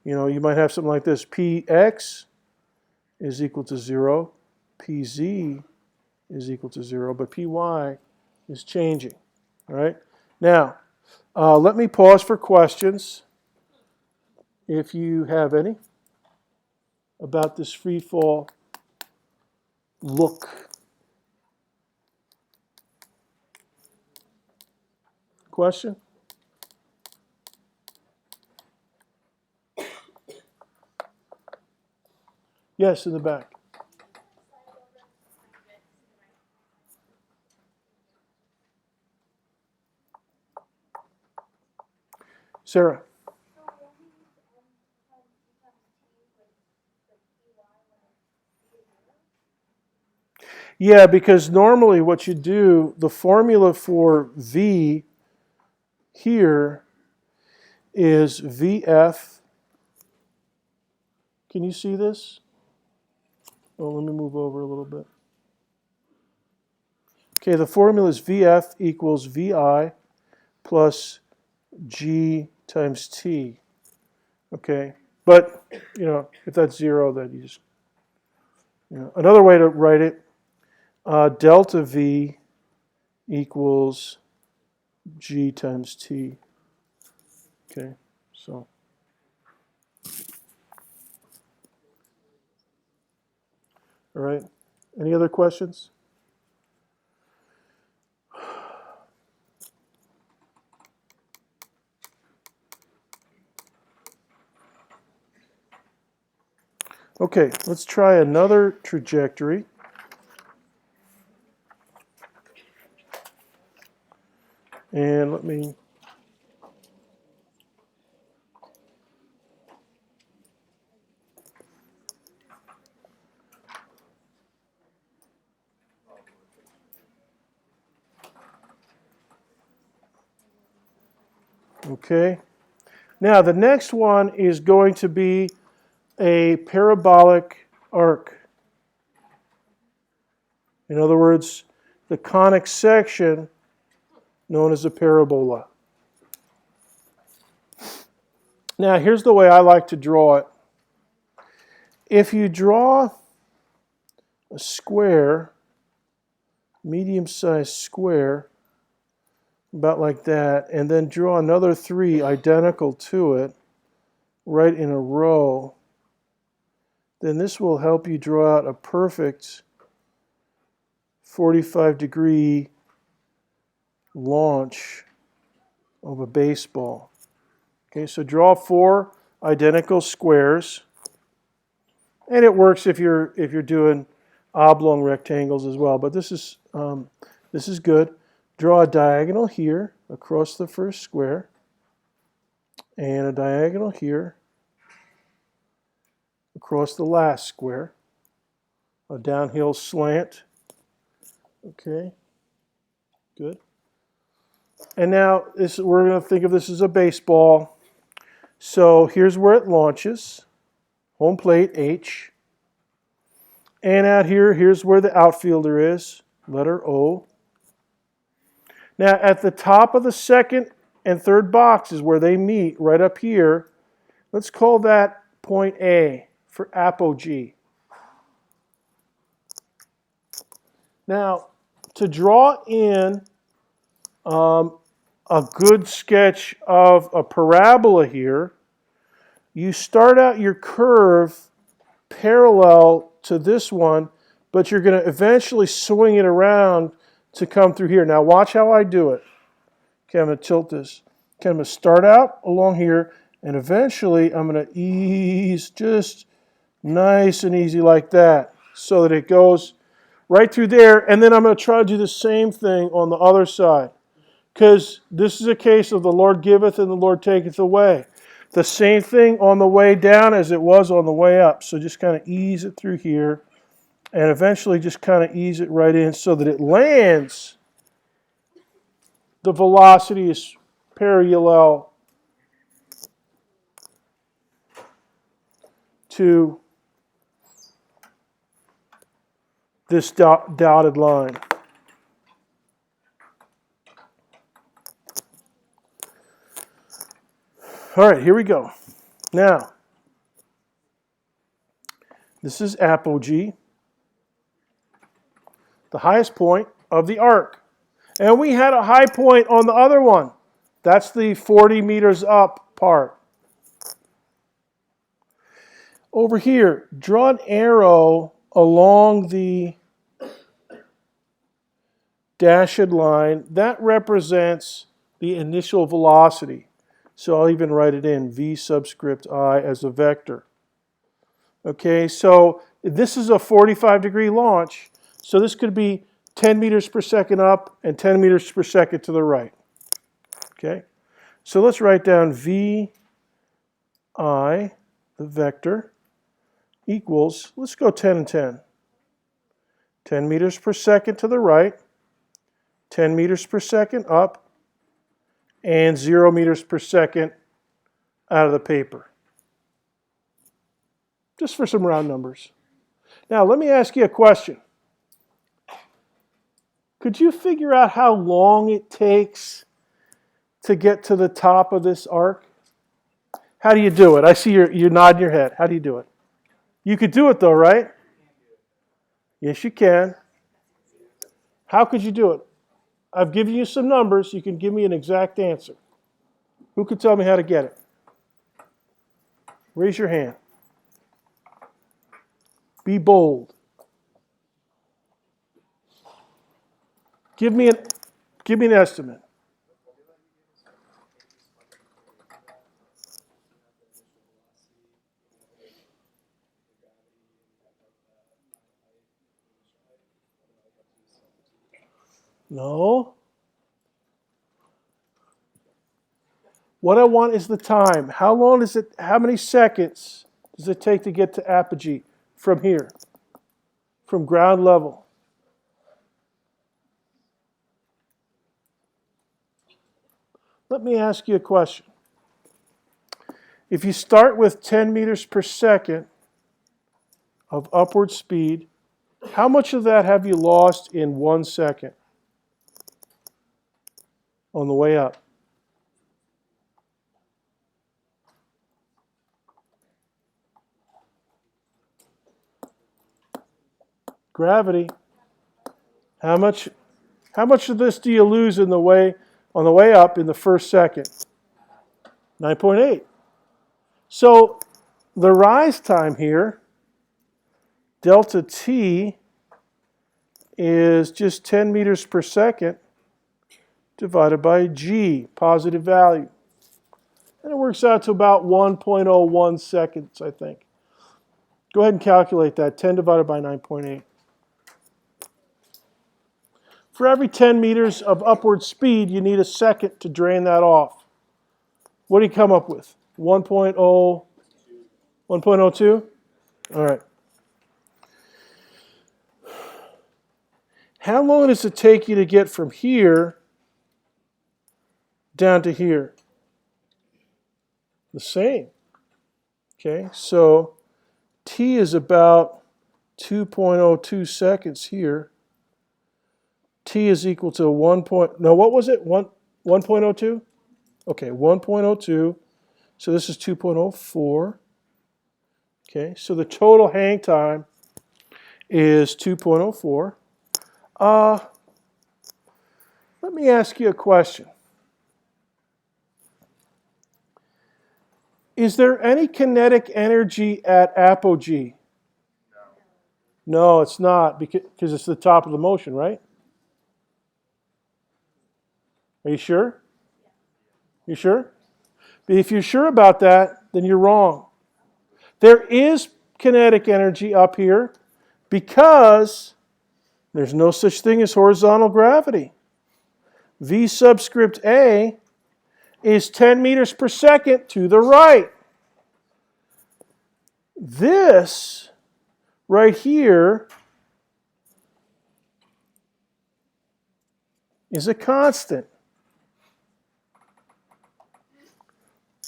might have something like this. Px is equal to 0. Pz is equal to 0. But Py is changing. All right. Now, let me pause for questions, if you have any, about this free fall look. Question? Yes, in the back. Sarah? Yeah, because normally what you do, the formula for V here is VF. Can you see this? Oh, let me move over a little bit. Okay, the formula is VF equals VI plus G times T. Okay, but, if that's 0, then you just, Another way to write it, delta V equals G times T. Okay, so. All right, any other questions? Okay, let's try another trajectory. And let me... Okay. Now, the next one is going to be a parabolic arc. In other words, the conic section known as a parabola. Now, here's the way I like to draw it. If you draw a square, medium-sized square, about like that, and then draw another 3 identical to it, right in a row, then this will help you draw out a perfect 45-degree launch of a baseball. Okay, so draw 4 identical squares, and it works if you're doing oblong rectangles as well. But this is good. Draw a diagonal here across the first square, and a diagonal here across the last square. A downhill slant. Okay, good. And now we're going to think of this as a baseball. So here's where it launches. Home plate, H. And out here, here's where the outfielder is, letter O. Now at the top of the second and third box is where they meet, right up here. Let's call that point A for apogee. Now, to draw in a good sketch of a parabola here, you start out your curve parallel to this one, but you're going to eventually swing it around to come through here. Now watch how I do it. Okay, I'm going to tilt this. Okay, I'm going to start out along here, and eventually I'm going to ease just nice and easy like that, so that it goes right through there, and then I'm going to try to do the same thing on the other side. Because this is a case of the Lord giveth and the Lord taketh away. The same thing on the way down as it was on the way up. So just kind of ease it through here, and eventually just kind of ease it right in so that it lands. The velocity is parallel to this dotted line. All right, here we go. Now, this is apogee, the highest point of the arc. And we had a high point on the other one. That's the 40 meters up part. Over here, draw an arrow along the dashed line. That represents the initial velocity. So I'll even write it in, v subscript I as a vector. Okay, so this is a 45-degree launch. So this could be 10 meters per second up and 10 meters per second to the right. Okay, So let's write down vi, the vector, equals, let's go 10 and 10. 10 meters per second to the right, 10 meters per second up, and 0 meters per second out of the paper. Just for some round numbers. Now, let me ask you a question. Could you figure out how long it takes to get to the top of this arc? How do you do it? I see you're nodding your head. How do you do it? You could do it though, right? Yes, you can. How could you do it? I've given you some numbers. You can give me an exact answer. Who could tell me how to get it? Raise your hand. Be bold. Give me an estimate. No. What I want is the time. How long is it? How many seconds does it take to get to apogee from here, from ground level? Let me ask you a question. If you start with 10 meters per second of upward speed, how much of that have you lost in 1 second on the way up? Gravity. How much of this do you lose on the way up in the first second? 9.8. So the rise time here, delta t, is just 10 meters per second divided by g, positive value. And it works out to about 1.01 seconds, I think. Go ahead and calculate that. 10 divided by 9.8. For every 10 meters of upward speed, you need a second to drain that off. What do you come up with? 1.0, 1.02? All right. How long does it take you to get from here down to here? The same. Okay, so t is about 2.02 seconds here. T is equal to 1. No, what was it? 1.02? Okay, 1.02. So this is 2.04. Okay, so the total hang time is 2.04. Let me ask you a question. Is there any kinetic energy at apogee? No, it's not, because it's the top of the motion, right? Are you sure? You sure? But if you're sure about that, then you're wrong. There is kinetic energy up here because there's no such thing as horizontal gravity. V subscript A is 10 meters per second to the right. This right here is a constant.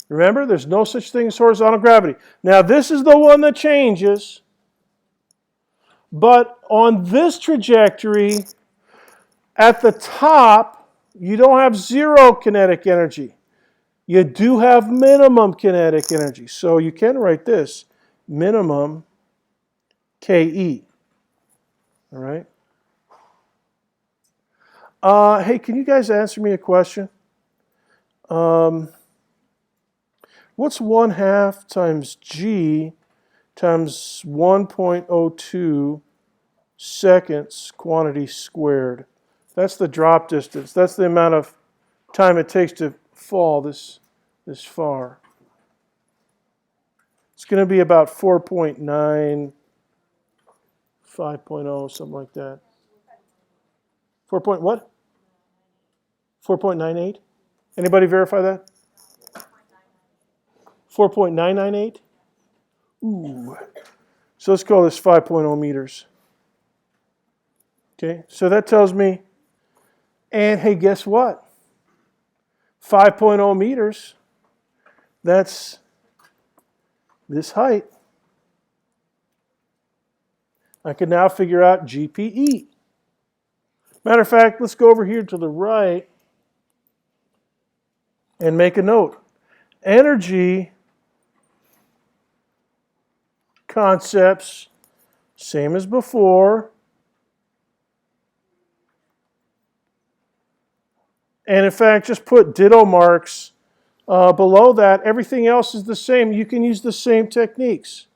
Remember, there's no such thing as horizontal gravity. Now, this is the one that changes. But on this trajectory, at the top, you don't have zero kinetic energy. You do have minimum kinetic energy. So you can write this, minimum KE. All right? Hey, can you guys answer me a question? What's 1/2 times g times 1.02 seconds quantity squared? That's the drop distance. That's the amount of time it takes to fall this far. It's going to be about 4.9, 5.0, something like that. 4 point what? 4.98? Anybody verify that? 4.998? Ooh. So let's call this 5.0 meters. Okay, so that tells me, and hey, guess what? 5.0 meters, that's this height. I can now figure out GPE. Matter of fact, let's go over here to the right and make a note. Energy concepts, same as before. And in fact, just put ditto marks below that. Everything else is the same. You can use the same techniques.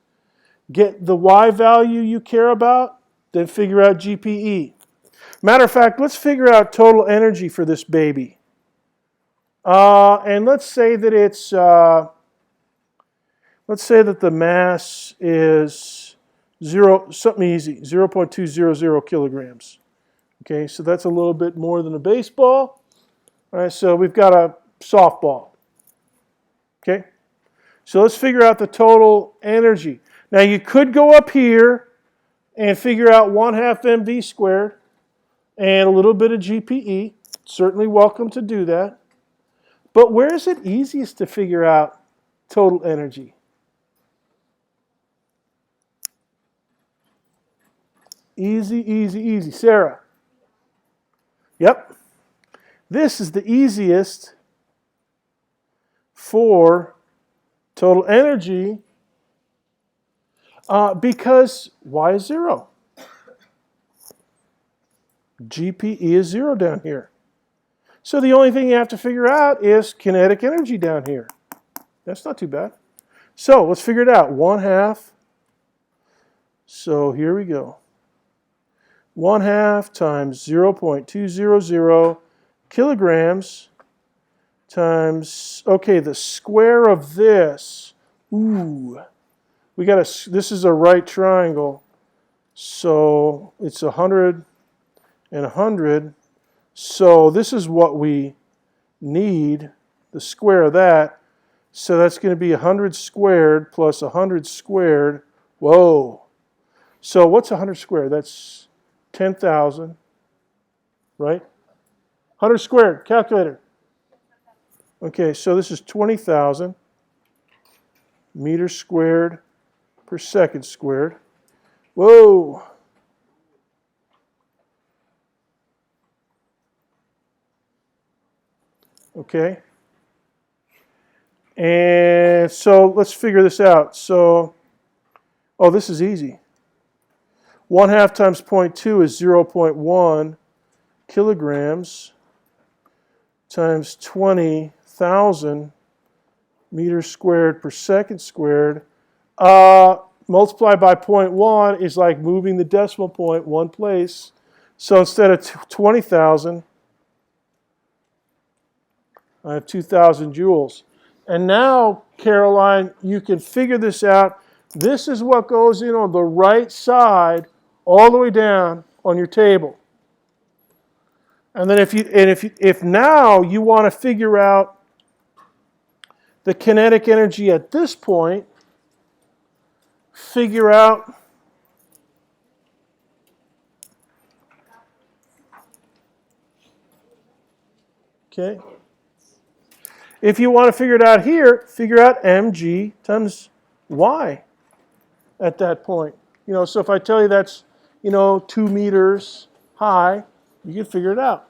Get the Y value you care about, then figure out GPE. Matter of fact, let's figure out total energy for this baby. And let's say that it's, let's say that the mass is something easy, 0.200 kilograms. Okay, so that's a little bit more than a baseball. All right, so we've got a softball. Okay, so let's figure out the total energy. Now you could go up here and figure out 1/2 mv squared and a little bit of GPE. Certainly welcome to do that. But where is it easiest to figure out total energy? Easy, easy, easy. Sarah? Yep. This is the easiest for total energy because Y is 0. GPE is 0 down here. So the only thing you have to figure out is kinetic energy down here. That's not too bad. So let's figure it out. 1/2. So here we go. 1/2 times 0.200 kilograms times, okay, the square of this. Ooh, we got this is a right triangle. So it's 100 and 100. So this is what we need, the square of that. So that's going to be 100 squared plus 100 squared. Whoa. So what's 100 squared? That's 10,000, right? 100 squared, calculator. Okay, so this is 20,000 meters squared per second squared. Whoa. Okay. And so let's figure this out. So, oh, this is easy. 1/2 times 0.2 is 0.1 kilograms times 20,000 meters squared per second squared. Multiplied by 0.1 is like moving the decimal point one place. So instead of 20,000, I have 2,000 joules. And now, Caroline, you can figure this out. This is what goes in on the right side all the way down on your table. And then if now you want to figure out the kinetic energy at this point, figure out okay. If you want to figure it out here, figure out mg times y at that point. You know, so if I tell you that's, 2 meters high, you can figure it out.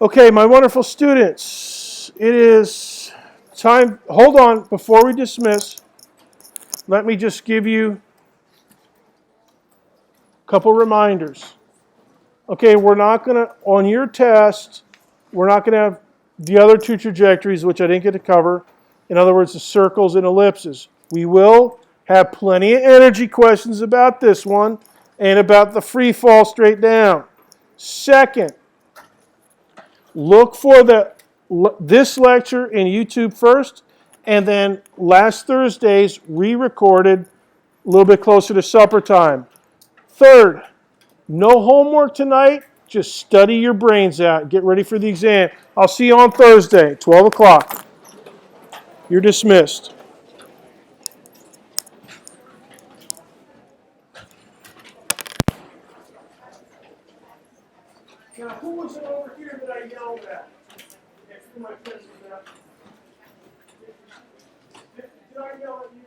Okay, my wonderful students, it is time. Hold on, before we dismiss, let me just give you a couple reminders. Okay, we're not going to, on your test, we're not going to have the other two trajectories, which I didn't get to cover. In other words, the circles and ellipses. We will have plenty of energy questions about this one and about the free fall straight down. Second, look for this lecture in YouTube first, and then last Thursday's re-recorded a little bit closer to supper time. Third, no homework tonight. Just study your brains out. Get ready for the exam. I'll see you on Thursday, 12 o'clock. You're dismissed. Now, who was it over here that I yelled at? I threw my pencils out. Did I yell at you?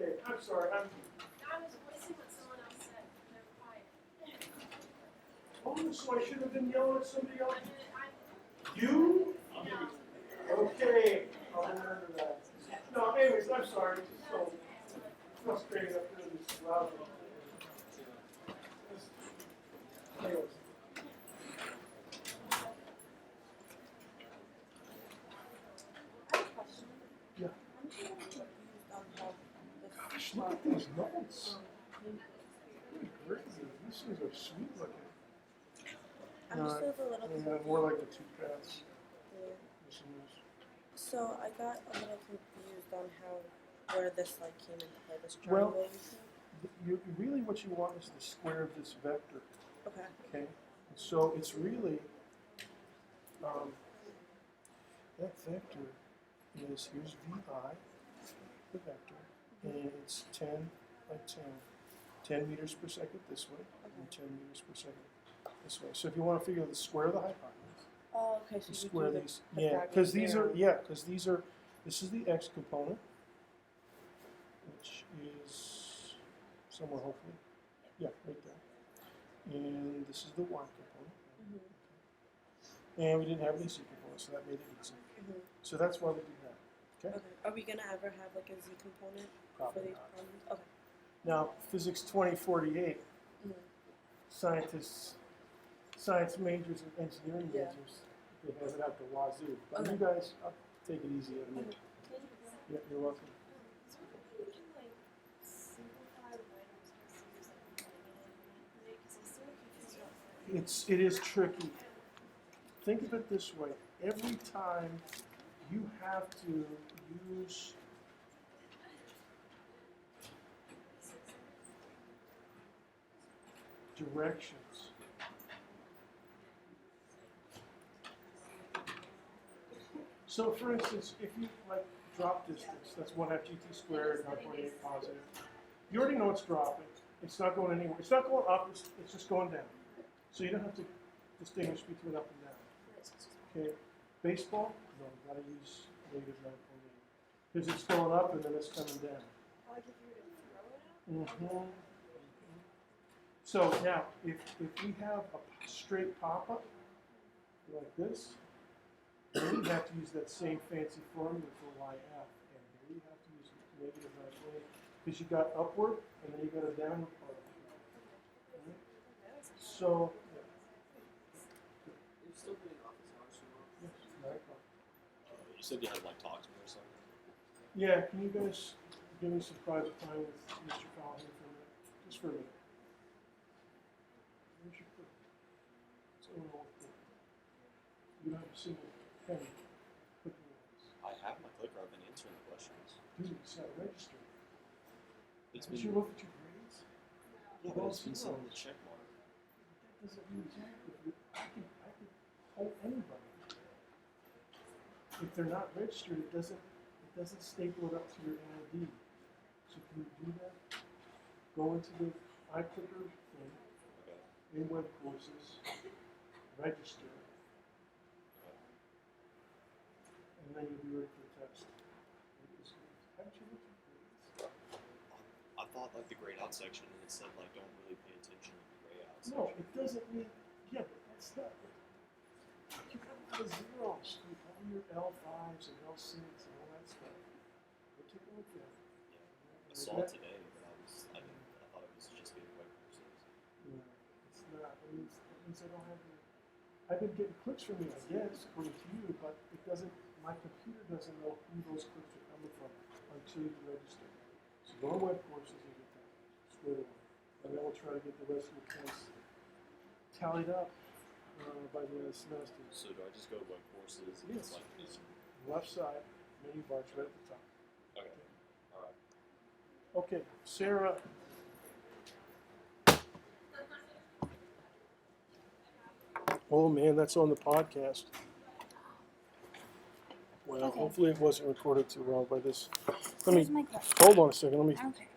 Okay, I'm sorry. I was voicing what someone else said. They're quiet. Oh, so I should have been yelling at somebody else? You? Okay. I'll remember that. No, anyways, I'm sorry. It's just so frustrating up here this loud. Anyways. Yeah. Gosh, look at these notes. Good gravy. These things are sweet looking. I'm just a little confused. More like the two paths. Yeah. So I got a little confused on where this like came into play. This triangle. Well, really what you want is the square of this vector. Okay. Okay. So it's really that vector is here's vi, the vector, and it's 10 by 10 meters per second this way, and 10 meters per second this way. So if you want to figure out the square of the hypotenuse, oh, okay. So you you square do these, because these are this is the x component, which is somewhere hopefully, yeah, right there, and this is the y component, and we didn't have any z component, so that made it easy. So that's why we do that. Okay. Okay. Are we gonna ever have like a z component Probably for these not. problems? Okay. Now, Physics 2048, science majors and engineering majors, they have it out the wazoo. But you guys, I'll take it easy on you. Yeah, you're welcome. It is tricky. Think of it this way. Every time you have to use directions. So for instance, if you like drop distance, that's 1/2 gt squared, 9.8 positive. You already know it's dropping. It's not going anywhere. It's not going up, it's just going down. So you don't have to distinguish between up and down. Okay. Baseball? No, you gotta use negative 9.8. Because it's going up and then it's coming down. So now, if we have a straight pop-up, like this, then you have to use that same fancy formula for YF. And here you have to use negative 9.8. Because you got upward, and then you got a downward part. Right? So, yeah. You're still doing office hours tomorrow? Yes, very well. You said you had like talks or something? Yeah, can you guys give me some private time with Mr. Fowler here for a minute? Just for a minute. Where's your clip? What's going on with it? You don't have a single penny clicking on this. I have my clicker. I've been answering the questions. Dude, it's not registered. It's Did been, you look at your grades? yeah, but it's been sitting in the check mark. That doesn't mean jack. I could hold anybody. If they're not registered, it doesn't staple it up to your ID. So can you do that? Go into the iClicker thing, Okay. in web courses, register, and then you'll be ready for the test. Haven't you looked at grades? I thought like the grayed out section and it said like don't really pay attention to the gray out section. No, it doesn't mean, yeah, but that's not, you got a lot of zeros, you have all your L5s and L6 and all that stuff. Go take a look at it. Yeah. I saw it today, but I thought it was just being web courses. No, it's not. It means I don't have the, I've been getting clicks from you, I guess, according to you, but it doesn't, my computer doesn't know who those clicks are coming from until you register. So go on web courses and get that squared away. And then we'll try to get the rest of the points tallied up by the end of the semester. So do I just go to web courses? And Yes, it's like it's left side, menu bar, it's right at the top. okay. All right. Okay, Sarah. Oh man, that's on the podcast. Well, Okay. hopefully it wasn't recorded too well by this. Let Here's me, my question. hold on a second, let me Okay.